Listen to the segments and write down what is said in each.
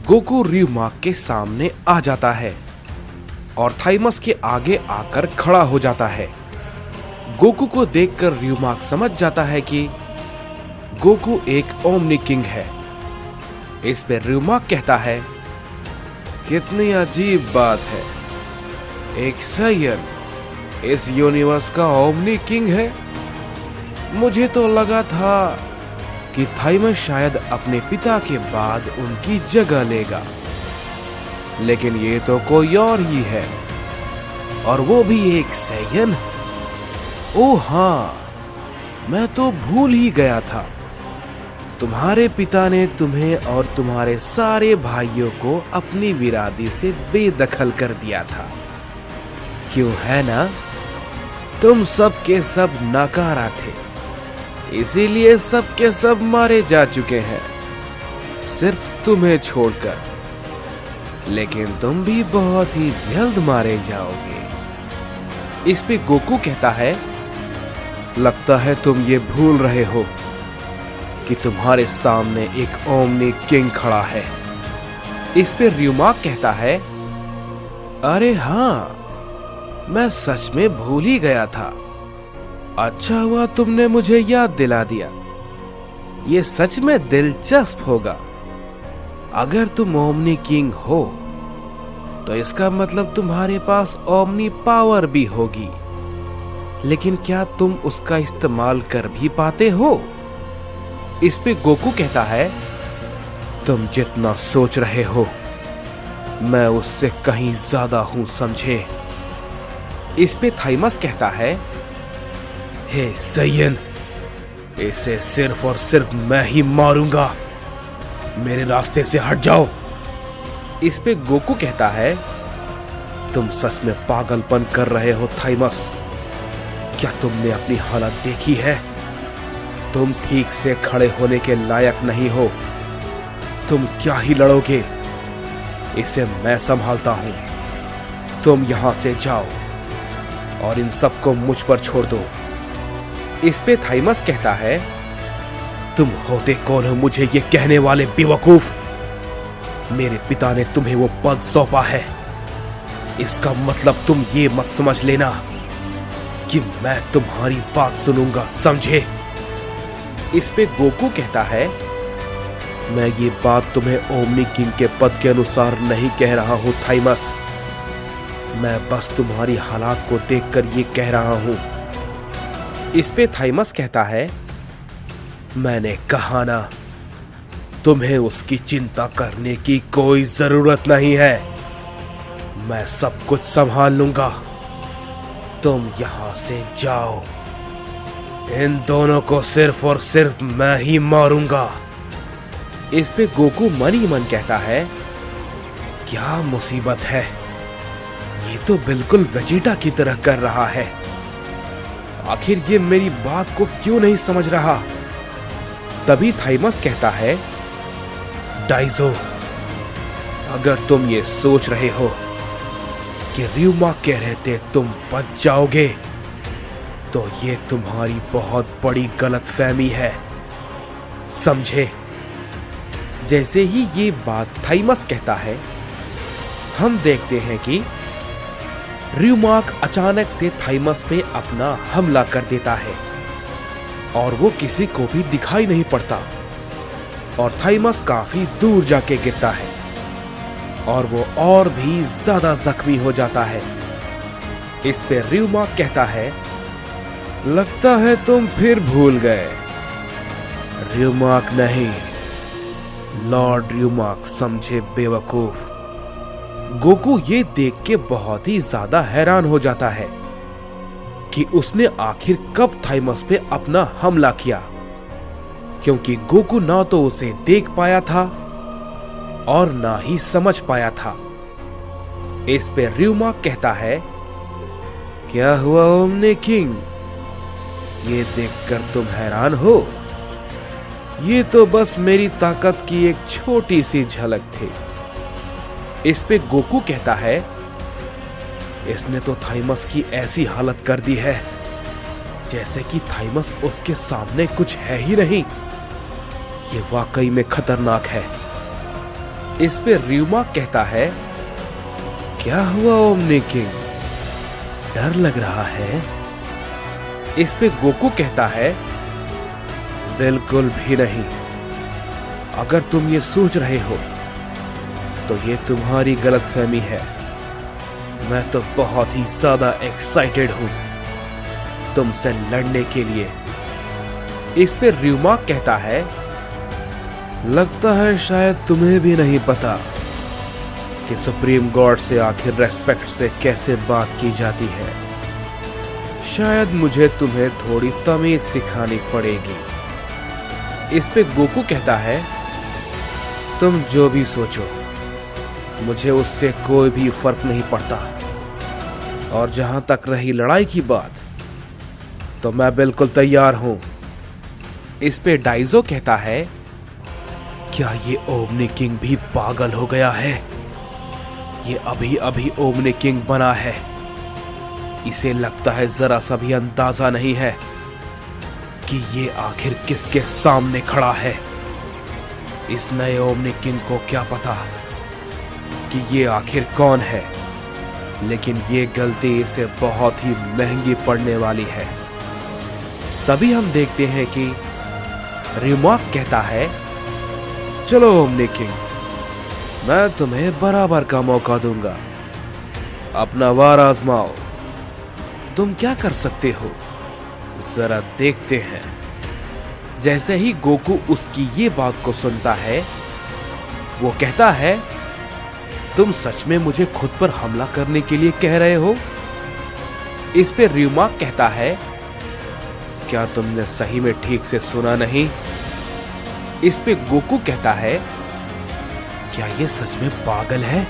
Goku रियूमाक के सामने आ जाता है और थाइमस के आगे आकर खड़ा हो जाता है। गोकू को देखकर रियूमाक समझ जाता है कि गोकू एक ओमनी किंग है। इस पे रियूमाक कहता है, कितनी अजीब बात है, एक साइयन इस यूनिवर्स का ओमनी किंग है। मुझे तो लगा था कि थाइमस शायद अपने पिता के बाद उनकी जगह लेगा, लेकिन ये तो कोई और ही है, और वो भी एक साइयन। ओह हाँ, मैं तो भूल ही गया था, तुम्हारे पिता ने तुम्हें और तुम्हारे सारे भाइयों को अपनी विरादी से बेदखल कर दिया था, क्यों है ना? तुम सब के सब नाकारा थे, इसीलिए सब के सब मारे जा चुके हैं, सिर्फ तुम्हें छोड़कर। लेकिन तुम भी बहुत ही जल्द मारे जाओगे। इस पे गोकू कहता है, लगता है तुम ये भूल रहे हो कि तुम्हारे सामने एक ओमनी किंग खड़ा है। इस पे रियूमाक कहता है, अरे हाँ, मैं सच में भूल ही गया था। अच्छा हुआ तुमने मुझे याद दिला दिया। ये सच में दिलचस्प होगा। अगर तुम ओमनी किंग हो तो इसका मतलब तुम्हारे पास ओमनी पावर भी होगी, लेकिन क्या तुम उसका इस्तेमाल कर भी पाते हो? इस पे गोकू कहता है, तुम जितना सोच रहे हो मैं उससे कहीं ज्यादा हूं, समझे? इस पे थाइमस कहता है, हे साइयन, इसे सिर्फ और सिर्फ मैं ही मारूंगा, मेरे रास्ते से हट जाओ। इस पे गोकू कहता है, तुम सच में पागलपन कर रहे हो थाइमस। क्या तुमने अपनी हालत देखी है? तुम ठीक से खड़े होने के लायक नहीं हो। तुम क्या ही लड़ोगे? इसे मैं संभालता हूं। तुम यहां से जाओ और इन सबको मुझ पर छोड़ दो। इस पे थाइमस कहता है, तुम होते कौन हो मुझे ये कहने वाले बेवकूफ? मेरे पिता ने तुम्हें वो पद सौंपा है। इसका मतलब तुम ये मत समझ लेना कि मैं तुम्हारी बात सुनूंगा, समझे? इस पे गोकू कहता है, मैं ये बात तुम्हें ओमनी किंग के पद के अनुसार नहीं कह रहा हूं थाइमस। मैं बस तुम्हारी हालात को देखकर ये कह रहा हूं। इस पे थाइमस कहता है, मैंने कहा ना, तुम्हें उसकी चिंता करने की कोई जरूरत नहीं है। मैं सब कुछ संभाल लूंगा। तुम यहां से जाओ। इन दोनों को सिर्फ और सिर्फ मैं ही मारूंगा। इस पे गोकू मन ही मन कहता है, क्या मुसीबत है, ये तो बिल्कुल वेजिटा की तरह कर रहा है। आखिर ये मेरी बात को क्यों नहीं समझ रहा? तभी थाइमस कहता है, डाइजो, अगर तुम ये सोच रहे हो कि रियूमाक के रहते तुम बच जाओगे, तो ये तुम्हारी बहुत बड़ी गलतफहमी है, समझे? जैसे ही ये बात थाइमस कहता है, हम देखते हैं कि रियूमाक अचानक से थाइमस पे अपना हमला कर देता है और वो किसी को भी दिखाई नहीं पड़ता और थाइमस काफी दूर जाके गिरता है और वो और भी ज्यादा जख्मी हो जाता है। इस पे रियूमाक कहता है, लगता है तुम फिर भूल गए। रियूमाक नहीं, लॉर्ड रियूमाक, समझे बेवकूफ। गोकू ये देख के बहुत ही ज्यादा हैरान हो जाता है कि उसने आखिर कब थाइमस पे अपना हमला किया, क्योंकि गोकू ना तो उसे देख पाया था और ना ही समझ पाया था। इस पे रियूमाक कहता है, क्या हुआ ओमनी किंग? ये देखकर तुम हैरान हो? ये तो बस मेरी ताकत की एक छोटी सी झलक थी। इस पे गोकू कहता है, इसने तो थाइमस की ऐसी हालत कर दी है जैसे कि थाइमस उसके सामने कुछ है ही नहीं। ये वाकई में खतरनाक है। इस पे र्यूमा कहता है, क्या हुआ ओमनी किंग, डर लग रहा है? इस पे गोकू कहता है, बिल्कुल भी नहीं। अगर तुम ये सोच रहे हो तो ये तुम्हारी गलतफहमी है। मैं तो बहुत ही ज्यादा एक्साइटेड हूं तुमसे लड़ने के लिए। इस पे र्यूमा कहता है, लगता है शायद तुम्हें भी नहीं पता कि सुप्रीम गॉड से आखिर रेस्पेक्ट से कैसे बात की जाती है। शायद मुझे तुम्हें थोड़ी तमीज सिखानी पड़ेगी। इस पे गोकू कहता है, तुम जो भी सोचो मुझे उससे कोई भी फर्क नहीं पड़ता। और जहां तक रही लड़ाई की बात, तो मैं बिल्कुल तैयार हूं। इस पे डाइजो कहता है, क्या ये ओमनी किंग भी पागल हो गया है? ये अभी अभी ओमनी किंग बना है। इसे लगता है जरा सा भी अंदाजा नहीं है कि ये आखिर किसके सामने खड़ा है। इस नए ओमनी किंग को क्या पता कि ये आखिर कौन है, लेकिन ये गलती इसे बहुत ही महंगी पड़ने वाली है। तभी हम देखते हैं कि रिमार्क कहता है, चलो ओमनी किंग, मैं तुम्हें बराबर का मौका दूंगा। अपना वार आजमाओ। तुम क्या कर सकते हो, जरा देखते हैं। जैसे ही गोकू उसकी ये बात को सुनता है, वो कहता है, तुम सच में मुझे खुद पर हमला करने के लिए कह रहे हो? इस पे र्यूमा कहता है, क्या तुमने सही में ठीक से सुना नहीं? इस पे गोकू कहता है, क्या ये सच में पागल है?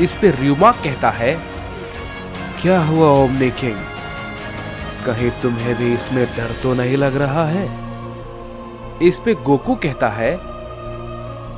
इस पे र्यूमा कहता है, क्या हुआ ओमनी किंग, कहीं तुम्हें भी इसमें डर तो नहीं लग रहा है? इस पे गोकू कहता है,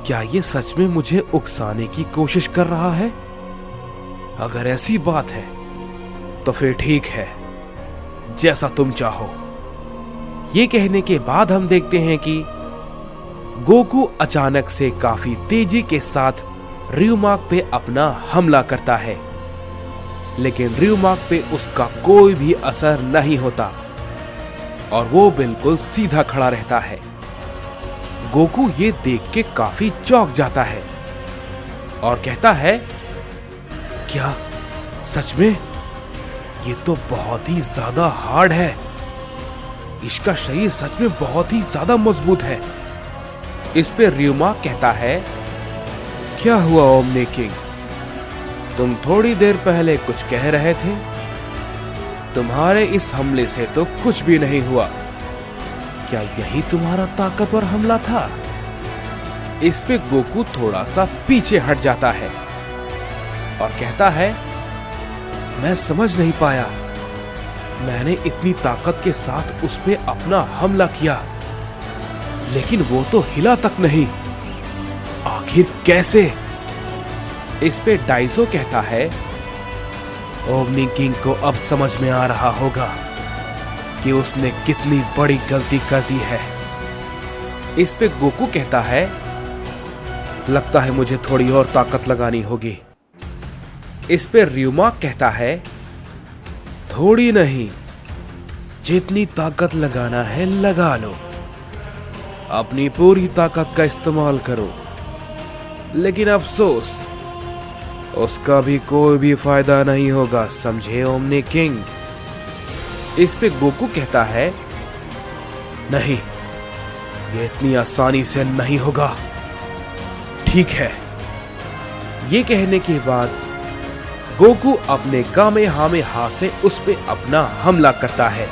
क्या ये सच में मुझे उकसाने की कोशिश कर रहा है? अगर ऐसी बात है तो फिर ठीक है, जैसा तुम चाहो। ये कहने के बाद हम देखते हैं कि गोकू अचानक से काफी तेजी के साथ र्यूमाक पे अपना हमला करता है, लेकिन र्यूमाक पे उसका कोई भी असर नहीं होता और वो बिल्कुल सीधा खड़ा रहता है। गोकू ये देख के काफी चौंक जाता है और कहता है, क्या सच में? ये तो बहुत ही ज्यादा हार्ड है। इसका शरीर सच में बहुत ही ज्यादा मजबूत है। इस पे र्यूमा कहता है, क्या हुआ ओमनी किंग, तुम थोड़ी देर पहले कुछ कह रहे थे। तुम्हारे इस हमले से तो कुछ भी नहीं हुआ। क्या यही तुम्हारा ताकतवर हमला था? इस पे गोकू थोड़ा सा पीछे हट जाता है और कहता है, मैं समझ नहीं पाया। मैंने इतनी ताकत के साथ उस पे अपना हमला किया, लेकिन वो तो हिला तक नहीं। आखिर कैसे? इस पे डाइजो कहता है, ओमनी किंग को अब समझ में आ रहा होगा कि उसने कितनी बड़ी गलती कर दी है। इस पे गोकू कहता है, लगता है मुझे थोड़ी और ताकत लगानी होगी। इस पे र्यूमा कहता है, थोड़ी नहीं, जितनी ताकत लगाना है लगा लो। अपनी पूरी ताकत का इस्तेमाल करो। लेकिन अफसोस, उसका भी कोई भी फायदा नहीं होगा, समझे ओमनी किंग? इस पे गोकू कहता है, नहीं, ये इतनी आसानी से नहीं होगा। ठीक है। ये कहने के बाद गोकू अपने कामेहामेहा से उस पे अपना हमला करता है,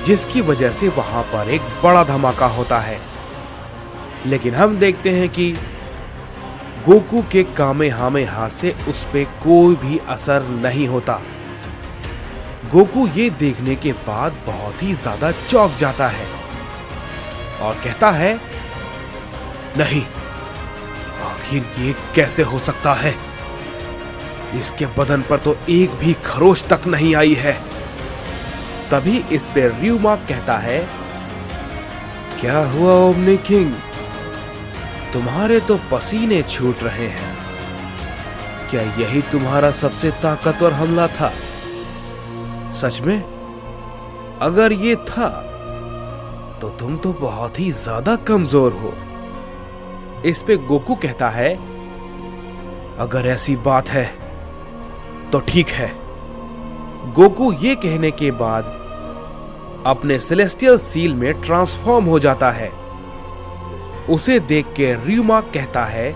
जिसकी वजह से वहां पर एक बड़ा धमाका होता है। लेकिन हम देखते हैं कि गोकू के कामेहामेहा से उस पे कोई भी असर नहीं होता। गोकू ये देखने के बाद बहुत ही ज्यादा चौंक जाता है और कहता है, नहीं, आखिर ये कैसे हो सकता है? इसके बदन पर तो एक भी खरोच तक नहीं आई है। तभी इस पे र्यूमा कहता है, क्या हुआ ओमनी किंग, तुम्हारे तो पसीने छूट रहे हैं। क्या यही तुम्हारा सबसे ताकतवर हमला था? सच में? अगर ये था तो तुम तो बहुत ही ज्यादा कमजोर हो। इस पे गोकू कहता है, अगर ऐसी बात है तो ठीक है। गोकू ये कहने के बाद अपने सेलेस्टियल सील में ट्रांसफॉर्म हो जाता है। उसे देख के र्यूमाक कहता है,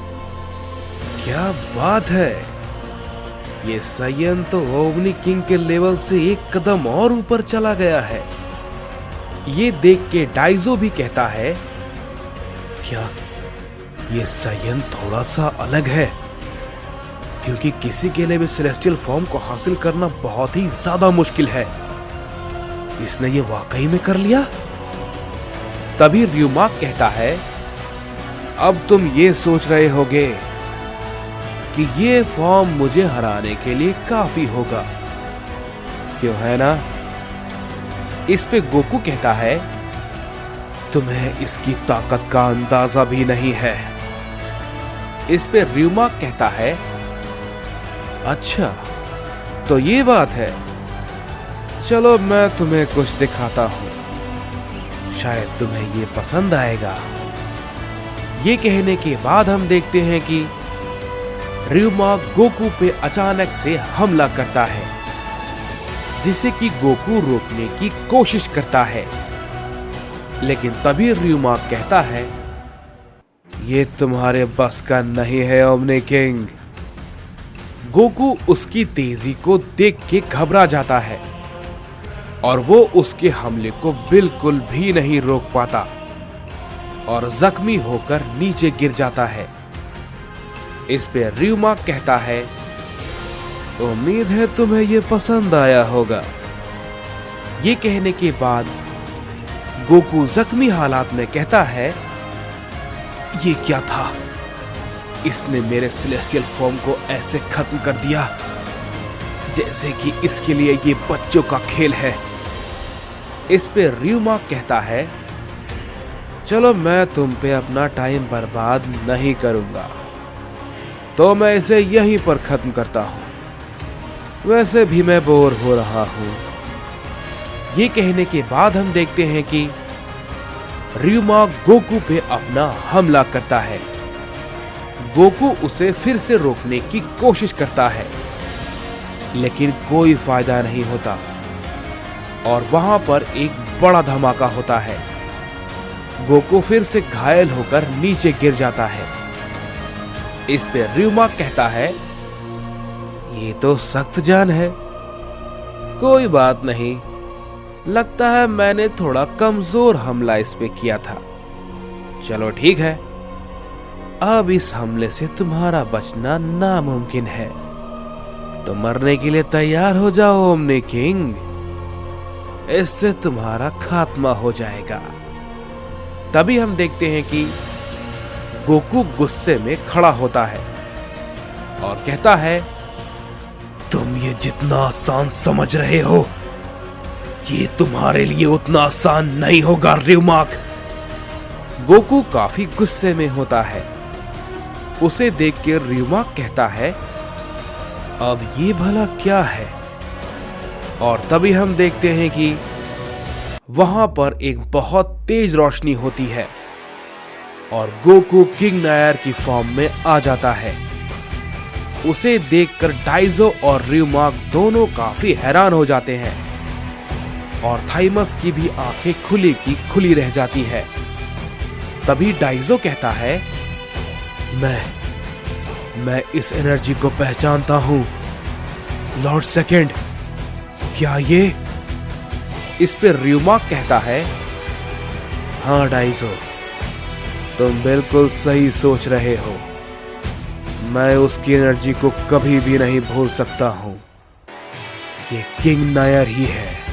क्या बात है, ये सायन तो ओमनी किंग के लेवल से एक कदम और ऊपर चला गया है। ये देख के डाइजो भी कहता है, क्या ये सायन थोड़ा सा अलग है, क्योंकि किसी के लिए भी सेलेस्टियल फॉर्म को हासिल करना बहुत ही ज्यादा मुश्किल है। इसने ये वाकई में कर लिया। तभी र्यूमाक कहता है, अब तुम ये सोच रहे होगे कि ये फॉर्म मुझे हराने के लिए काफी होगा, क्यों है ना? इस पे गोकू कहता है, तुम्हें इसकी ताकत का अंदाजा भी नहीं है। इस पे र्यूमाक कहता है, अच्छा तो ये बात है, चलो मैं तुम्हें कुछ दिखाता हूं, शायद तुम्हें ये पसंद आएगा। ये कहने के बाद हम देखते हैं कि र्यूमाक गोकू पे अचानक से हमला करता है, जिसे कि गोकू रोकने की कोशिश करता है। लेकिन तभी र्यूमाक कहता है, ये तुम्हारे बस का नहीं है ओमनी किंग। गोकू उसकी तेजी को देख के घबरा जाता है और वो उसके हमले को बिल्कुल भी नहीं रोक पाता और जख्मी होकर नीचे गिर जाता है। इस पे र्यूमाक कहता है, उम्मीद है तुम्हें यह पसंद आया होगा। ये कहने के बाद गोकू जख्मी हालात में कहता है, ये क्या था? इसने मेरे सेलेस्टियल फॉर्म को ऐसे खत्म कर दिया जैसे कि इसके लिए ये बच्चों का खेल है। इस पे र्यूमाक कहता है, चलो मैं तुम पे अपना टाइम बर्बाद नहीं करूंगा, तो मैं इसे यहीं पर खत्म करता हूं। वैसे भी मैं बोर हो रहा हूं। ये कहने के बाद हम देखते हैं कि र्यूमाक गोकू पे अपना हमला करता है। गोकू उसे फिर से रोकने की कोशिश करता है, लेकिन कोई फायदा नहीं होता और वहां पर एक बड़ा धमाका होता है। गोकू फिर से घायल होकर नीचे गिर जाता है। इस पे र्यूमाक कहता है, ये तो सख्त जान है। कोई बात नहीं, लगता है मैंने थोड़ा कमजोर हमला इस पे किया था। चलो ठीक है, अब इस हमले से तुम्हारा बचना नामुमकिन है, तो मरने के लिए तैयार हो जाओ ओमनी किंग। इससे तुम्हारा खात्मा हो जाएगा। तभी हम देखते हैं कि गोकू गुस्से में खड़ा होता है और कहता है, तुम ये जितना आसान समझ रहे हो, ये तुम्हारे लिए उतना आसान नहीं होगा र्यूमाक। गोकू काफी गुस्से में होता है। उसे देख के र्यूमाक कहता है, अब ये भला क्या है? और तभी हम देखते हैं कि वहां पर एक बहुत तेज रोशनी होती है और गोकू किंग नायर की फॉर्म में आ जाता है। उसे देखकर डाइजो और र्यूमाक दोनों काफी हैरान हो जाते हैं और थाइमस की भी आंखें खुली की खुली रह जाती है। तभी डाइजो कहता है, मैं इस एनर्जी को पहचानता हूं। लॉर्ड सेकंड, क्या ये? इस पे र्यूमाक कहता है, हाँ डाइजो, तुम बिल्कुल सही सोच रहे हो। मैं उसकी एनर्जी को कभी भी नहीं भूल सकता हूं। ये किंग नायर ही है।